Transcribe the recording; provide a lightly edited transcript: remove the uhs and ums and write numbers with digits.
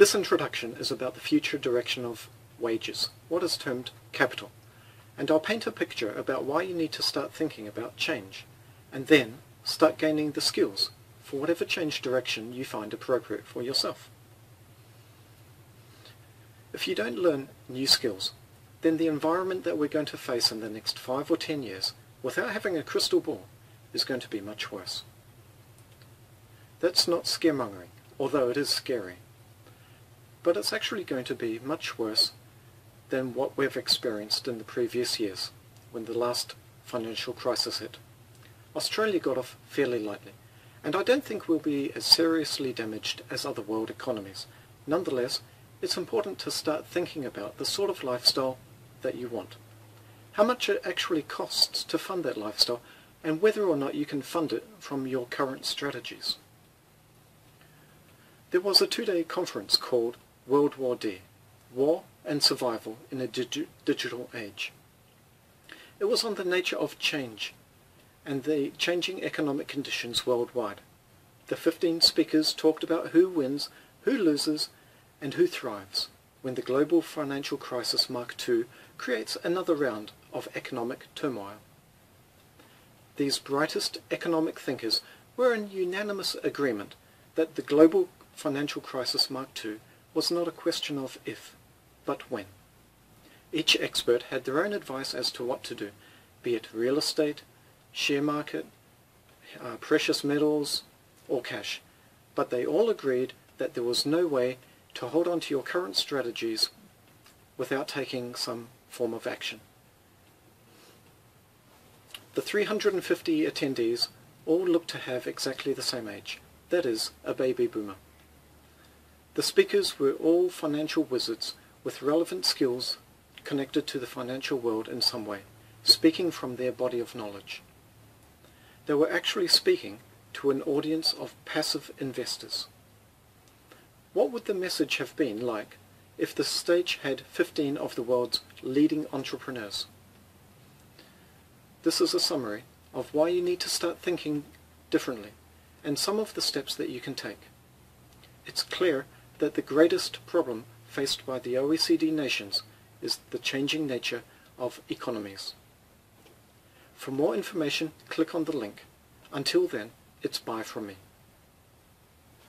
This introduction is about the future direction of wages, what is termed capital, and I'll paint a picture about why you need to start thinking about change, and then start gaining the skills for whatever change direction you find appropriate for yourself. If you don't learn new skills, then the environment that we're going to face in the next 5 or 10 years, without having a crystal ball, is going to be much worse. That's not scaremongering, although it is scary. But it's actually going to be much worse than what we've experienced in the previous years, when the last financial crisis hit. Australia got off fairly lightly, and I don't think we'll be as seriously damaged as other world economies. Nonetheless, it's important to start thinking about the sort of lifestyle that you want, how much it actually costs to fund that lifestyle, and whether or not you can fund it from your current strategies. There was a 2-day conference called World War D, War and Survival in a Digital Age. It was on the nature of change and the changing economic conditions worldwide. The 15 speakers talked about who wins, who loses, and who thrives when the global financial crisis Mark II creates another round of economic turmoil. These brightest economic thinkers were in unanimous agreement that the global financial crisis Mark II was not a question of if, but when. Each expert had their own advice as to what to do, be it real estate, share market, precious metals, or cash, but they all agreed that there was no way to hold on to your current strategies without taking some form of action. The 350 attendees all looked to have exactly the same age, that is, a baby boomer. The speakers were all financial wizards with relevant skills connected to the financial world in some way, speaking from their body of knowledge. They were actually speaking to an audience of passive investors. What would the message have been like if the stage had 15 of the world's leading entrepreneurs? This is a summary of why you need to start thinking differently and some of the steps that you can take. It's clear that the greatest problem faced by the OECD nations is the changing nature of economies. For more information, click on the link. Until then, it's bye from me.